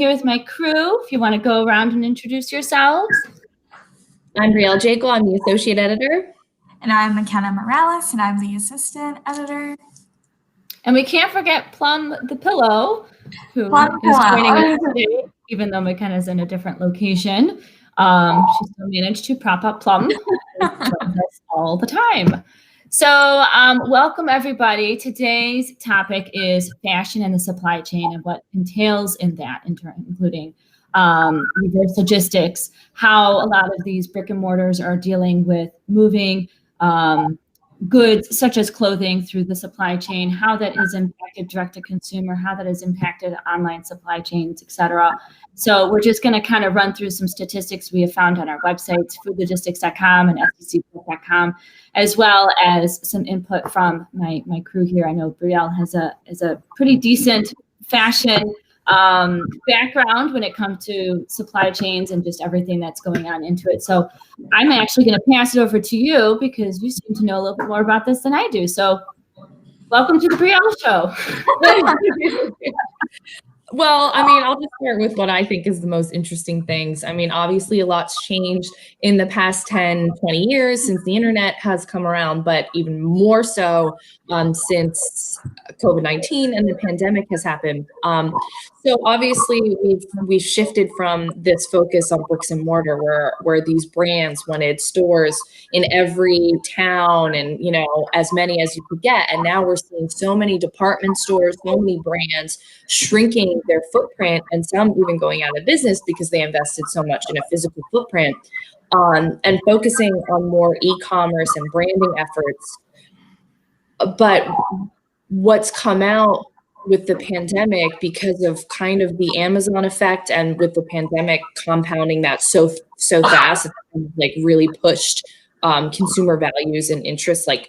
Here with my crew. If you want to go around and introduce yourselves. I'm Brielle Jekyll. I'm the associate editor. And I'm McKenna Morales, and I'm the assistant editor. And we can't forget Plum the Pillow, who is joining us today, even though McKenna's in a different location. She still managed to prop up Plum all the time. So welcome, everybody. Today's topic is fashion and the supply chain and what entails in that, including reverse logistics, how a lot of these brick and mortars are dealing with moving goods such as clothing through the supply chain, how that has impacted direct to consumer, how that has impacted online supply chains, et cetera. So we're just going to kind of run through some statistics we have found on our websites, foodlogistics.com and fcc.com, as well as some input from my crew here. I know Brielle has a pretty decent fashion background when it comes to supply chains and just everything that's going on into it. So I'm actually going to pass it over to you because you seem to know a little bit more about this than I do. So welcome to the Brielle Show. Well, I mean, I'll just start with what I think is the most interesting things. I mean, obviously a lot's changed in the past 10, 20 years since the internet has come around, but even more so since COVID-19 and the pandemic has happened. So obviously we've shifted from this focus on bricks and mortar where these brands wanted stores in every town and, you know, as many as you could get. And now we're seeing so many department stores, so many brands shrinking their footprint and some even going out of business because they invested so much in a physical footprint and focusing on more e-commerce and branding efforts. But what's come out with the pandemic because of kind of the Amazon effect and with the pandemic compounding that so fast, it's like really pushed consumer values and interests like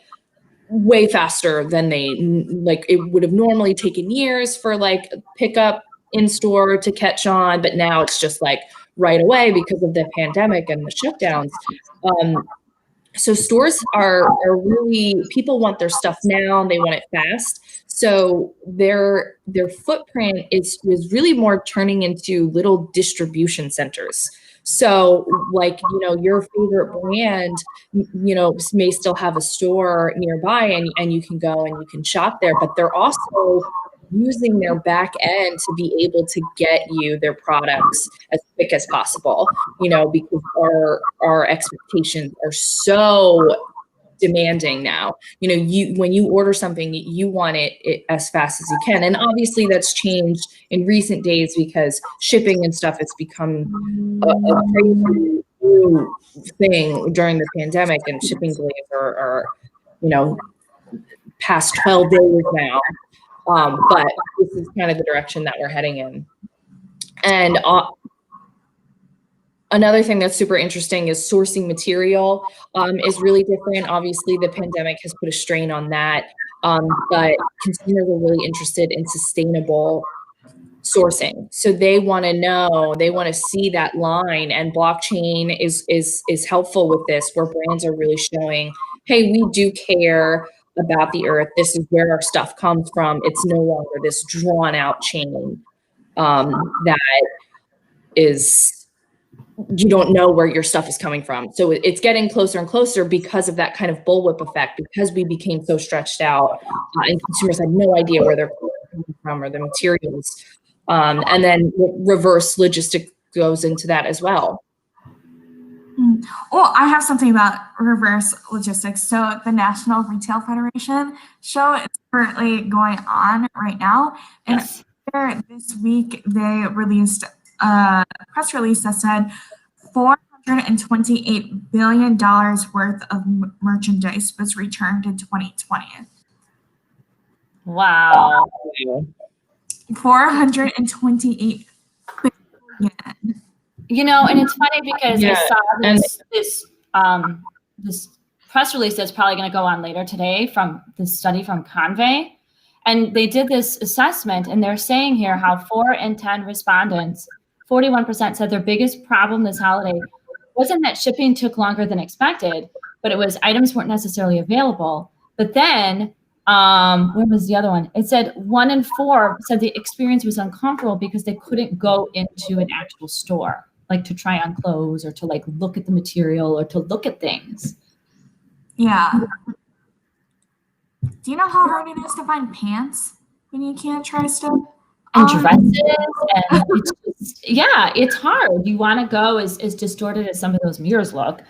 way faster than they like it would have normally taken years for like pickup in store to catch on, but now it's just like right away because of the pandemic and the shutdowns. So stores are really, people want their stuff now and they want it fast. So their footprint is really more turning into little distribution centers. So like, you know, your favorite brand, you know, may still have a store nearby and you can go and you can shop there, but they're also using their back end to be able to get you their products as quick as possible, you know, because our expectations are so demanding now. You know, when you order something, you want it as fast as you can. And obviously that's changed in recent days because shipping and stuff has become a crazy new thing during the pandemic, and shipping delays are you know, past 12 days now. But this is kind of the direction that we're heading in. And another thing that's super interesting is sourcing material is really different. Obviously, the pandemic has put a strain on that, but consumers are really interested in sustainable sourcing. So they want to know, they want to see that line, and blockchain is helpful with this, where brands are really showing, hey, we do care about the earth. This is where our stuff comes from. It's no longer this drawn out chain that is, you don't know where your stuff is coming from. So it's getting closer and closer because of that kind of bullwhip effect, because we became so stretched out and consumers had no idea where they're coming from or the materials. And then reverse logistic goes into that as well. Well, I have something about reverse logistics. So the National Retail Federation show is currently going on right now. And yes, this week they released a press release that said $428 billion worth of merchandise was returned in 2020. Wow. 428 billion. You know, and it's funny because I saw this press release that's probably going to go on later today from this study from Convey. And they did this assessment, and they're saying here how 4 in 10 respondents, 41%, said their biggest problem this holiday wasn't that shipping took longer than expected, but it was items weren't necessarily available. But then Where was the other one? It said 1 in 4 said the experience was uncomfortable because they couldn't go into an actual store, like to try on clothes or to like look at the material or to look at things. Yeah. Do you know how hard it is to find pants when you can't try stuff? And dresses, and it's just, yeah, it's hard. You want to go as distorted as some of those mirrors look.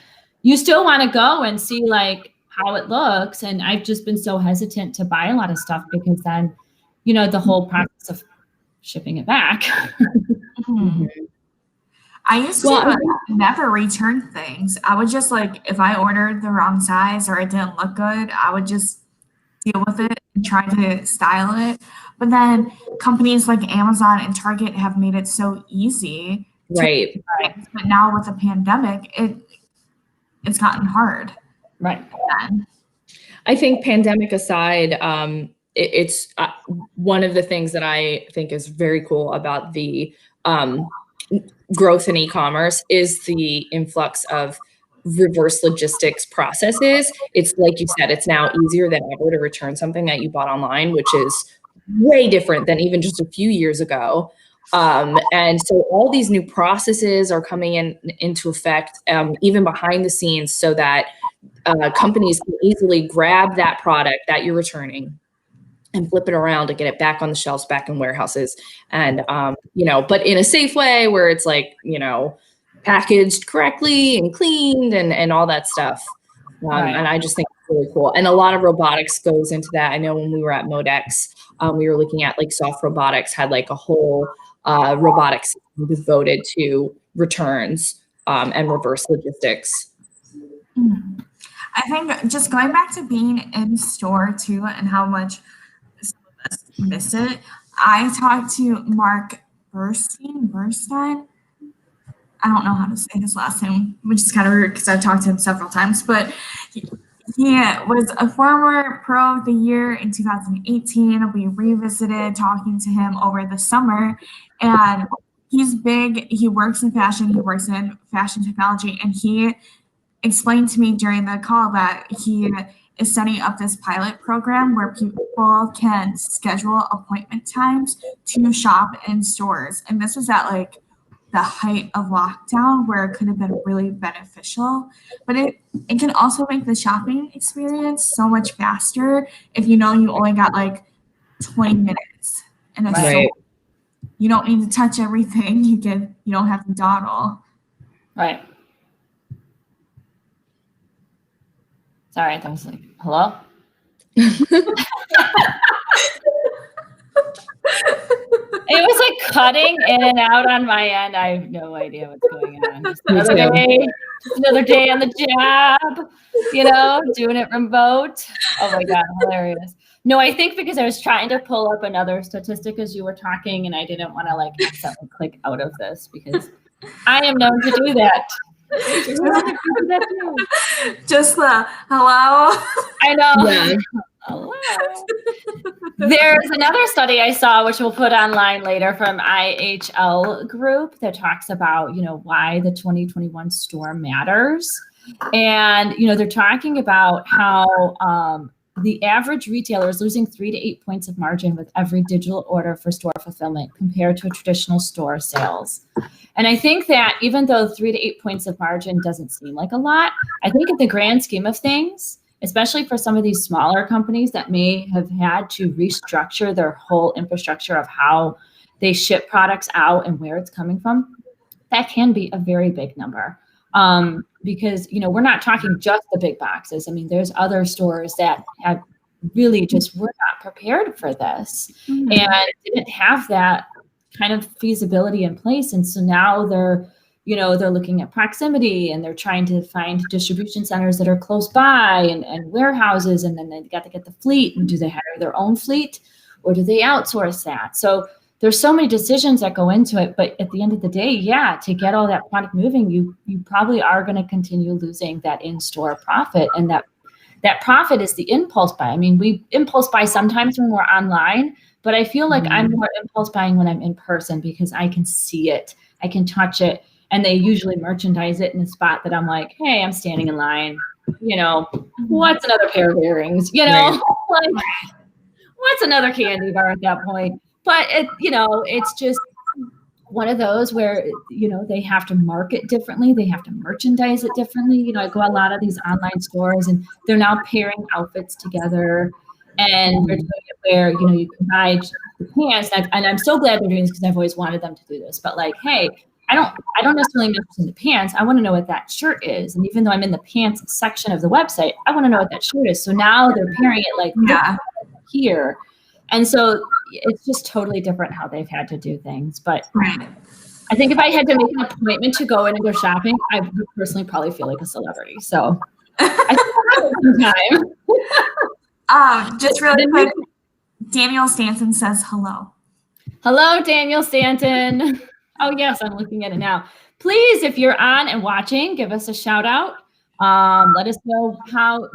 You still want to go and see like how it looks. And I've just been so hesitant to buy a lot of stuff because then, you know, the whole process of shipping it back. Mm-hmm. I used to never return things. I would just like, if I ordered the wrong size or it didn't look good, I would just deal with it and try to style it. But then companies like Amazon and Target have made it so easy. Right. But now with the pandemic, it's gotten hard. Right. I think pandemic aside, it's one of the things that I think is very cool about the growth in e-commerce is the influx of reverse logistics processes. It's like you said, it's now easier than ever to return something that you bought online, which is way different than even just a few years ago. And so all these new processes are coming into effect, even behind the scenes, so that companies can easily grab that product that you're returning and flip it around to get it back on the shelves, back in warehouses. And, you know, but in a safe way where it's like, you know, packaged correctly and cleaned and all that stuff. Right. And I just think it's really cool. And a lot of robotics goes into that. I know when we were at Modex, we were looking at like soft robotics had like a whole robotics devoted to returns and reverse logistics. I think just going back to being in store too and how much some of us miss it. I talked to Mark Burstein. I don't know how to say his last name, which is kind of weird because I've talked to him several times, but he was a former Pro of the Year in 2018. We revisited talking to him over the summer, and he's big. He works in fashion. He works in fashion technology, and he explained to me during the call that he is setting up this pilot program where people can schedule appointment times to shop in stores. And this was at like the height of lockdown where it could have been really beneficial. But it can also make the shopping experience so much faster if you know you only got like 20 minutes in a store. You don't need to touch everything. You don't have to dawdle. Right. Sorry, I was like, hello? It was like cutting in and out on my end. I have no idea what's going on. Just another day on the job, you know, doing it remote. Oh my God, hilarious. No, I think because I was trying to pull up another statistic as you were talking and I didn't want to like accidentally click out of this because I am known to do that. Just the hello. I know. Yeah. Hello. There's another study I saw, which we'll put online later from IHL Group that talks about, you know, why the 2021 store matters. And, you know, they're talking about how the average retailer is losing 3 to 8 points of margin with every digital order for store fulfillment compared to a traditional store sales. And I think that even though 3 to 8 points of margin doesn't seem like a lot, I think in the grand scheme of things, especially for some of these smaller companies that may have had to restructure their whole infrastructure of how they ship products out and where it's coming from, that can be a very big number. Because, you know, we're not talking just the big boxes. I mean, there's other stores that have really just were not prepared for this and didn't have that kind of feasibility in place. And so now they're looking at proximity and they're trying to find distribution centers that are close by and warehouses. And then they got to get the fleet. And do they hire their own fleet or do they outsource that? So there's so many decisions that go into it. But at the end of the day, yeah, to get all that product moving, you probably are going to continue losing that in-store profit. And that profit is the impulse buy. I mean, we impulse buy sometimes when we're online, but I feel like I'm more impulse buying when I'm in person because I can see it, I can touch it. And they usually merchandise it in a spot that I'm like, hey, I'm standing in line. what's another pair of earrings? Like, what's another candy bar at that point? But it's just one of those where, they have to market differently. They have to merchandise it differently. I go a lot of these online stores and they're now pairing outfits together, and they're doing it where, you can buy the pants. And I'm so glad they're doing this because I've always wanted them to do this. But like, hey, I don't necessarily know what's in the pants. I want to know what that shirt is. And even though I'm in the pants section of the website, I want to know what that shirt is. So now they're pairing it like here. And so it's just totally different how they've had to do things. But I think if I had to make an appointment to go in and go shopping, I would personally probably feel like a celebrity. So I think some time. Just really quick, Daniel Stanton says hello. Hello, Daniel Stanton. Oh, yes, I'm looking at it now. Please, if you're on and watching, give us a shout out. Let us know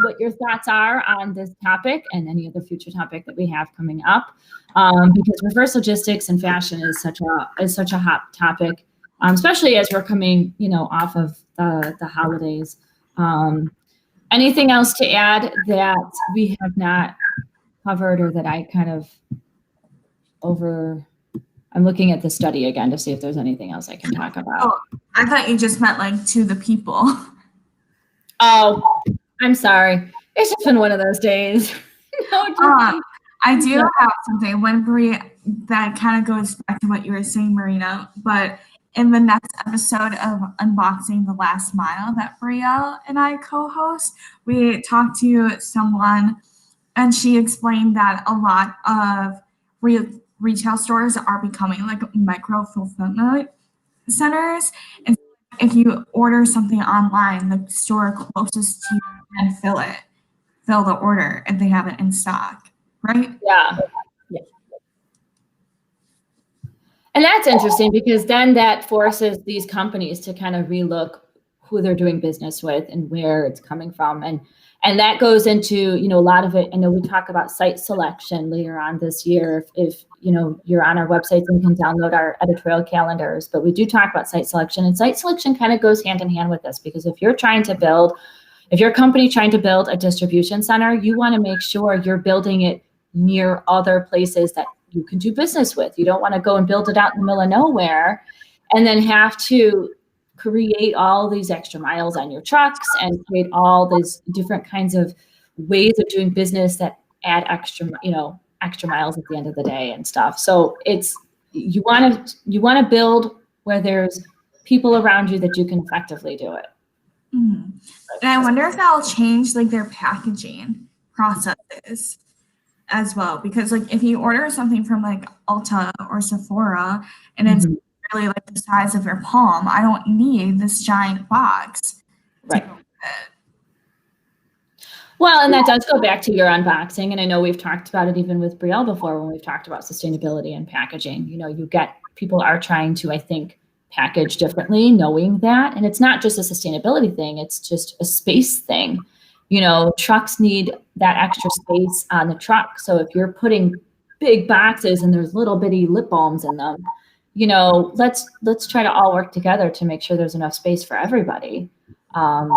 what your thoughts are on this topic and any other future topic that we have coming up. Because reverse logistics and fashion is such a hot topic, especially as we're coming, off of the holidays. Anything else to add that we have not covered, or that I kind of I'm looking at the study again to see if there's anything else I can talk about. Oh, I thought you just meant like to the people. Oh, I'm sorry. It's just been one of those days. I do have something. That kind of goes back to what you were saying, Marina. But in the next episode of Unboxing the Last Mile that Brielle and I co-host, we talked to someone, and she explained that a lot of retail stores are becoming like micro fulfillment centers. And if you order something online, the store closest to you can fill the order if they have it in stock, right? Yeah. And that's interesting because then that forces these companies to kind of relook who they're doing business with and where it's coming from. And that goes into, a lot of it. I know we talk about site selection later on this year. If you're on our websites and can download our editorial calendars, but we do talk about site selection, and site selection kind of goes hand in hand with this, because if your company trying to build a distribution center, you want to make sure you're building it near other places that you can do business with. You don't want to go and build it out in the middle of nowhere and then have to create all these extra miles on your trucks and create all these different kinds of ways of doing business that add extra miles at the end of the day and stuff. So you want to build where there's people around you that you can effectively do it. Mm-hmm. And I wonder if that'll change like their packaging processes as well, because like if you order something from like Ulta or Sephora and it's really like the size of your palm, I don't need this giant box. Right. Well, and that does go back to your unboxing. And I know we've talked about it even with Brielle before when we've talked about sustainability and packaging. People are trying to, I think, package differently, knowing that. And it's not just a sustainability thing, it's just a space thing. Trucks need that extra space on the truck. So if you're putting big boxes and there's little bitty lip balms in them, let's try to all work together to make sure there's enough space for everybody. I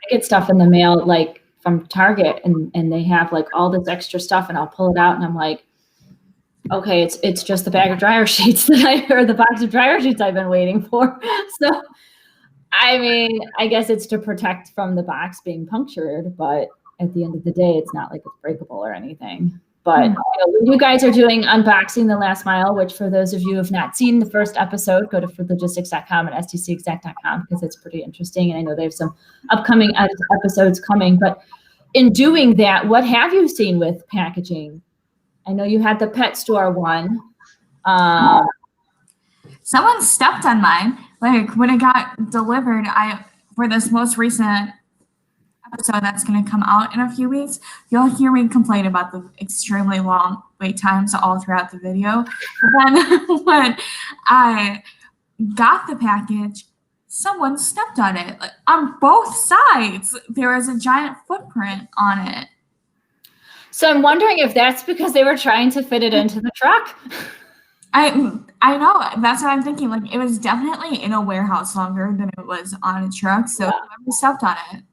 get stuff in the mail like from Target and they have like all this extra stuff, and I'll pull it out and I'm like, okay, it's just the bag of dryer sheets or the box of dryer sheets I've been waiting for. So I mean, I guess it's to protect from the box being punctured, but at the end of the day, it's not like it's breakable or anything. But when you guys are doing Unboxing the Last Mile, which for those of you who have not seen the first episode, go to foodlogistics.com and stcexec.com because it's pretty interesting. And I know they have some upcoming episodes coming. But in doing that, what have you seen with packaging? I know you had the pet store one. Someone stepped on mine. Like when it got delivered, for this most recent episode that's going to come out in a few weeks, you'll hear me complain about the extremely long wait times all throughout the video. But then when I got the package, someone stepped on it. Like, on both sides, there was a giant footprint on it. So I'm wondering if that's because they were trying to fit it into the truck. I know. That's what I'm thinking. Like, it was definitely in a warehouse longer than it was on a truck. So whoever stepped on it.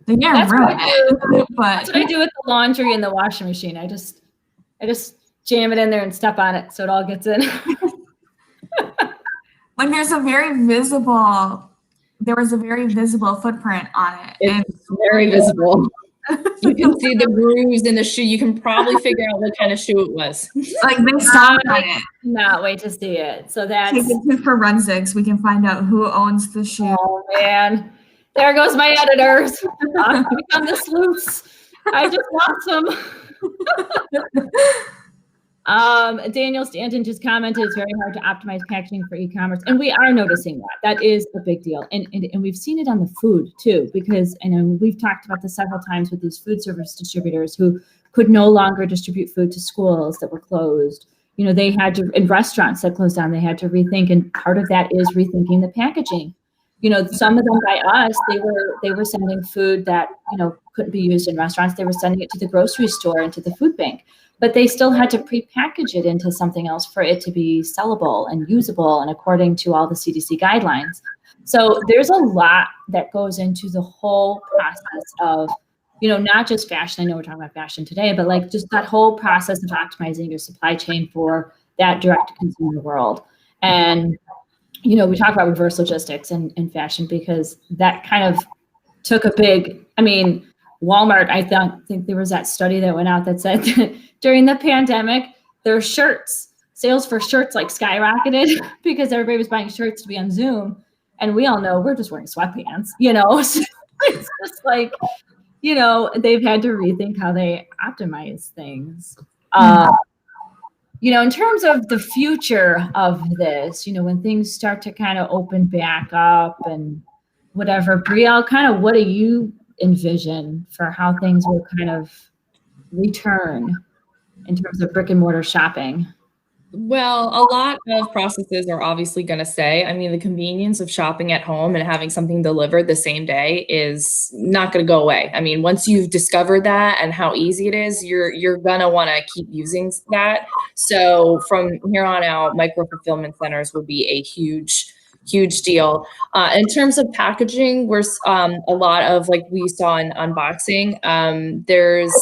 That's what I do. But that's what I do with the laundry in the washing machine. I just jam it in there and step on it so it all gets in. when there was a very visible footprint on it. It's very visible. You can see the grooves in the shoe. You can probably figure out what kind of shoe it was. Like they stopped on it. Not wait to see it. So that's take it to forensics. We can find out who owns the shoe. Oh man, there goes my editors. I'm on the sleuths. I just lost them. Daniel Stanton just commented, it's very hard to optimize packaging for e-commerce. And we are noticing that. That is a big deal. And we've seen it on the food too, because I know we've talked about this several times with these food service distributors who could no longer distribute food to schools that were closed. You know, they had to, in restaurants that closed down, they had to rethink. And part of that is rethinking the packaging. You know, some of them by us, they were sending food that, you know, couldn't be used in restaurants. They were sending it to the grocery store and to the food bank. But they still had to pre-package it into something else for it to be sellable and usable and according to all the CDC guidelines. So there's a lot that goes into the whole process of, you know, not just fashion. I know we're talking about fashion today, but like just that whole process of optimizing your supply chain for that direct-to-consumer world. And, you know, we talk about reverse logistics in fashion because that kind of took a big, I mean, Walmart, I think there was that study that went out that said that during the pandemic, their sales for shirts like skyrocketed because everybody was buying shirts to be on Zoom. And we all know we're just wearing sweatpants, you know? So it's just like, you know, they've had to rethink how they optimize things. You know, in terms of the future of this, you know, when things start to kind of open back up and whatever, Brielle, kind of what do you envision for how things will kind of return in terms of brick and mortar shopping? Well, a lot of processes are obviously going to say, I mean, the convenience of shopping at home and having something delivered the same day is not going to go away. I mean, once you've discovered that and how easy it is, you're going to want to keep using that. So from here on out, micro fulfillment centers will be a huge deal. In terms of packaging, we're a lot of, like we saw in unboxing, there's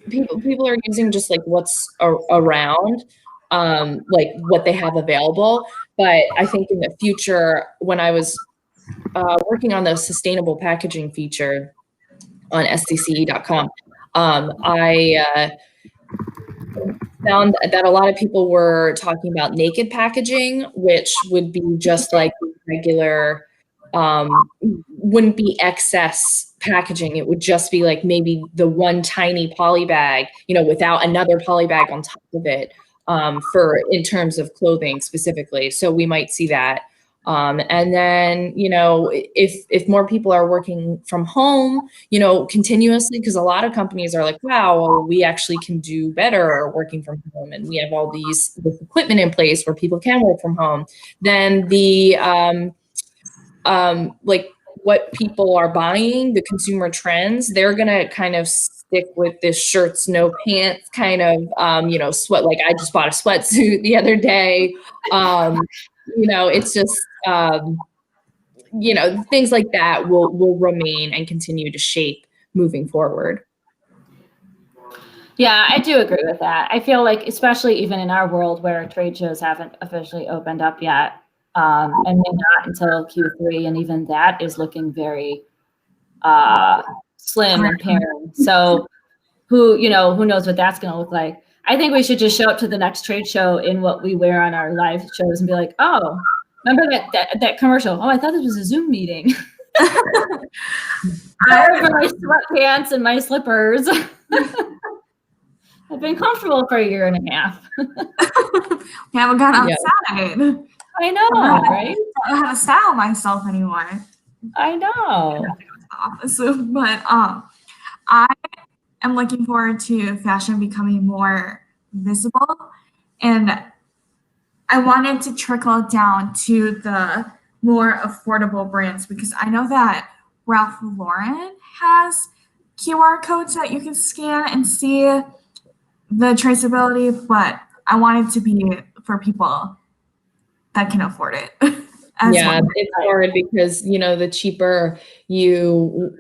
people are using just like what's around, like what they have available. But I think in the future, when I was working on the sustainable packaging feature on stce.com, I found that a lot of people were talking about naked packaging, which would be just like regular, wouldn't be excess packaging. It would just be like maybe the one tiny poly bag, you know, without another poly bag on top of it, for in terms of clothing specifically. So we might see that. And then, you know, if more people are working from home, you know, continuously, because a lot of companies are like, wow, well, we actually can do better working from home. And we have all this equipment in place where people can work from home. Then the, like what people are buying, the consumer trends, they're going to kind of stick with this shirts, no pants kind of, you know, sweat. Like I just bought a sweatsuit the other day. You know, it's just, you know, things like that will remain and continue to shape moving forward. Yeah, I do agree with that. I feel like, especially even in our world where trade shows haven't officially opened up yet, and may not until Q3, and even that is looking very slim and paring. So who knows what that's going to look like. I think we should just show up to the next trade show in what we wear on our live shows and be like, oh, remember that commercial? Oh, I thought this was a Zoom meeting. I wear my sweatpants and my slippers. I've been comfortable for a year and a half. We haven't gone outside. Yeah. I know, right? I don't know how to style myself anymore. I know. But I am looking forward to fashion becoming more visible, and I wanted to trickle down to the more affordable brands because I know that Ralph Lauren has QR codes that you can scan and see the traceability, but I want it to be for people that can afford it. Yeah, it's hard because, you know, the cheaper you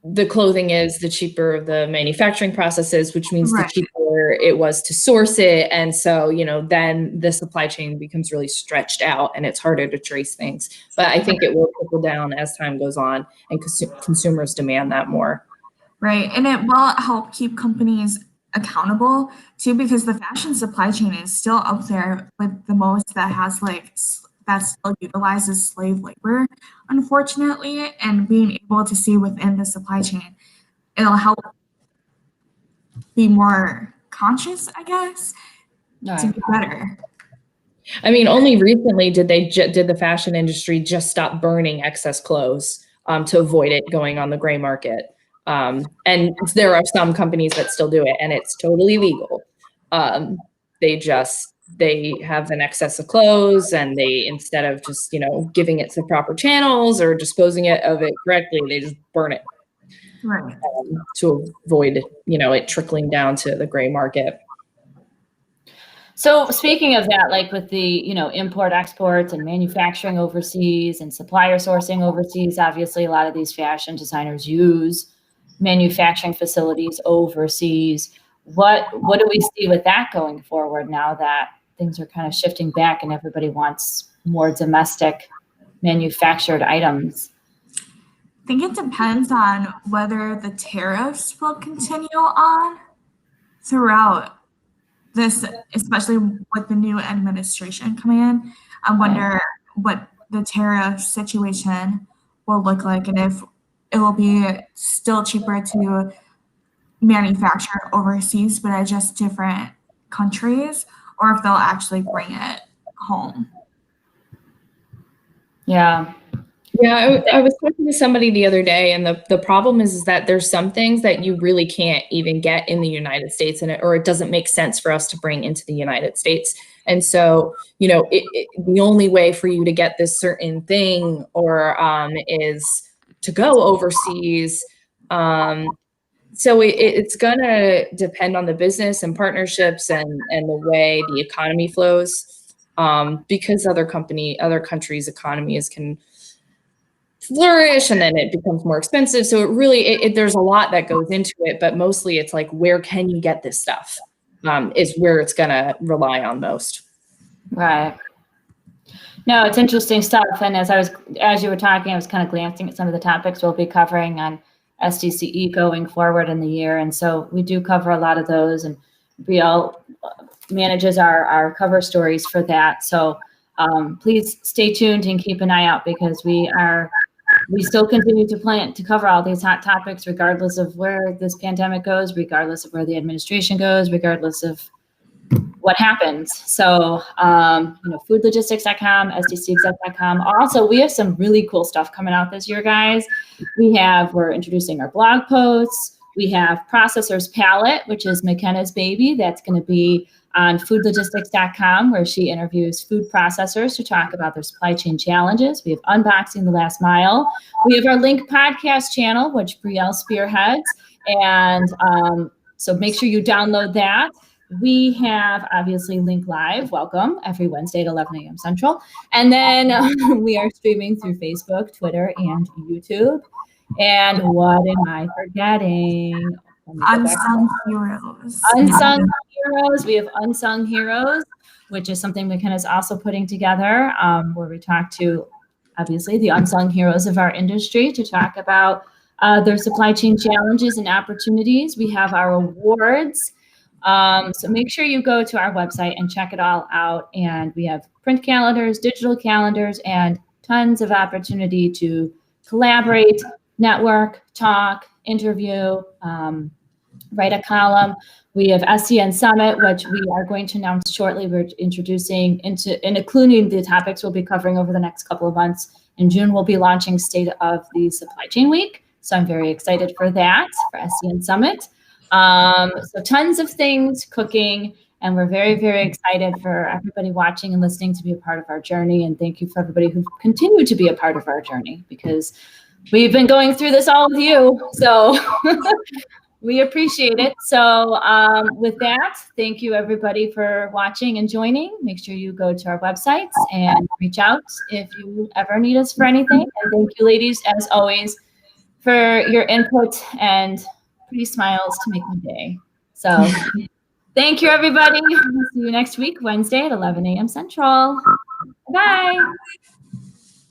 the clothing is, the cheaper the manufacturing process is, which means Right. the cheaper it was to source it. And so, then the supply chain becomes really stretched out and it's harder to trace things. But I think it will trickle down as time goes on and consumers demand that more. Right. And it will help keep companies accountable too, because the fashion supply chain is still up there with the most that has that still utilizes slave labor, unfortunately, and being able to see within the supply chain, it'll help be more conscious, I guess, to be better. I mean, only recently did the fashion industry just stop burning excess clothes to avoid it going on the gray market. And there are some companies that still do it, and it's totally legal. They have an excess of clothes, and they, instead of just, giving it to proper channels or disposing of it correctly, they just burn it. Right. To avoid, it trickling down to the gray market. So speaking of that, like with the, import exports and manufacturing overseas and supplier sourcing overseas, obviously a lot of these fashion designers use manufacturing facilities overseas. What do we see with that going forward now that things are kind of shifting back and everybody wants more domestic manufactured items? I think it depends on whether the tariffs will continue on throughout this, especially with the new administration coming in. I wonder what the tariff situation will look like, and if it will be still cheaper to manufacture overseas, but at just different countries, or if they'll actually bring it home. Yeah. Yeah, I was talking to somebody the other day, and the problem is that there's some things that you really can't even get in the United States, or it doesn't make sense for us to bring into the United States. And so, the only way for you to get this certain thing is to go overseas. So it's gonna depend on the business and partnerships and the way the economy flows, because other countries' economies can flourish, and then it becomes more expensive. So it really, there's a lot that goes into it, but mostly it's like, where can you get this stuff, is where it's gonna rely on most. Right. No, it's interesting stuff. And as you were talking, I was kind of glancing at some of the topics we'll be covering on SDCE going forward in the year. And so we do cover a lot of those, and Brielle manages our cover stories for that. So please stay tuned and keep an eye out, because we still continue to plan to cover all these hot topics, regardless of where this pandemic goes, regardless of where the administration goes, regardless of what happens. So, foodlogistics.com, sdcexec.com. Also, we have some really cool stuff coming out this year, guys. We're introducing our blog posts. We have Processor's Palette, which is McKenna's baby. That's going to be on foodlogistics.com, where she interviews food processors to talk about their supply chain challenges. We have Unboxing the Last Mile. We have our Link podcast channel, which Brielle spearheads. And so make sure you download that. We have obviously Link Live, welcome, every Wednesday at 11 a.m. Central. And then we are streaming through Facebook, Twitter, and YouTube. And what am I forgetting? Unsung Heroes. Unsung Heroes. We have Unsung Heroes, which is something McKenna's also putting together, where we talk to, obviously, the unsung heroes of our industry to talk about their supply chain challenges and opportunities. We have our awards. So make sure you go to our website and check it all out. And we have print calendars, digital calendars, and tons of opportunity to collaborate, network, talk, interview, write a column. We have SCN Summit, which we are going to announce shortly. We're introducing and including the topics we'll be covering over the next couple of months. In June, we'll be launching State of the Supply Chain Week. So I'm very excited for that, for SCN Summit. So tons of things cooking, and we're very, very excited for everybody watching and listening to be a part of our journey. And thank you for everybody who continued to be a part of our journey, because we've been going through this all with you. So we appreciate it. So with that, thank you everybody for watching and joining. Make sure you go to our websites and reach out if you ever need us for anything. And thank you, ladies, as always, for your input and pretty smiles to make my day. So thank you, everybody. We'll see you next week, Wednesday at 11 a.m. Central. Bye.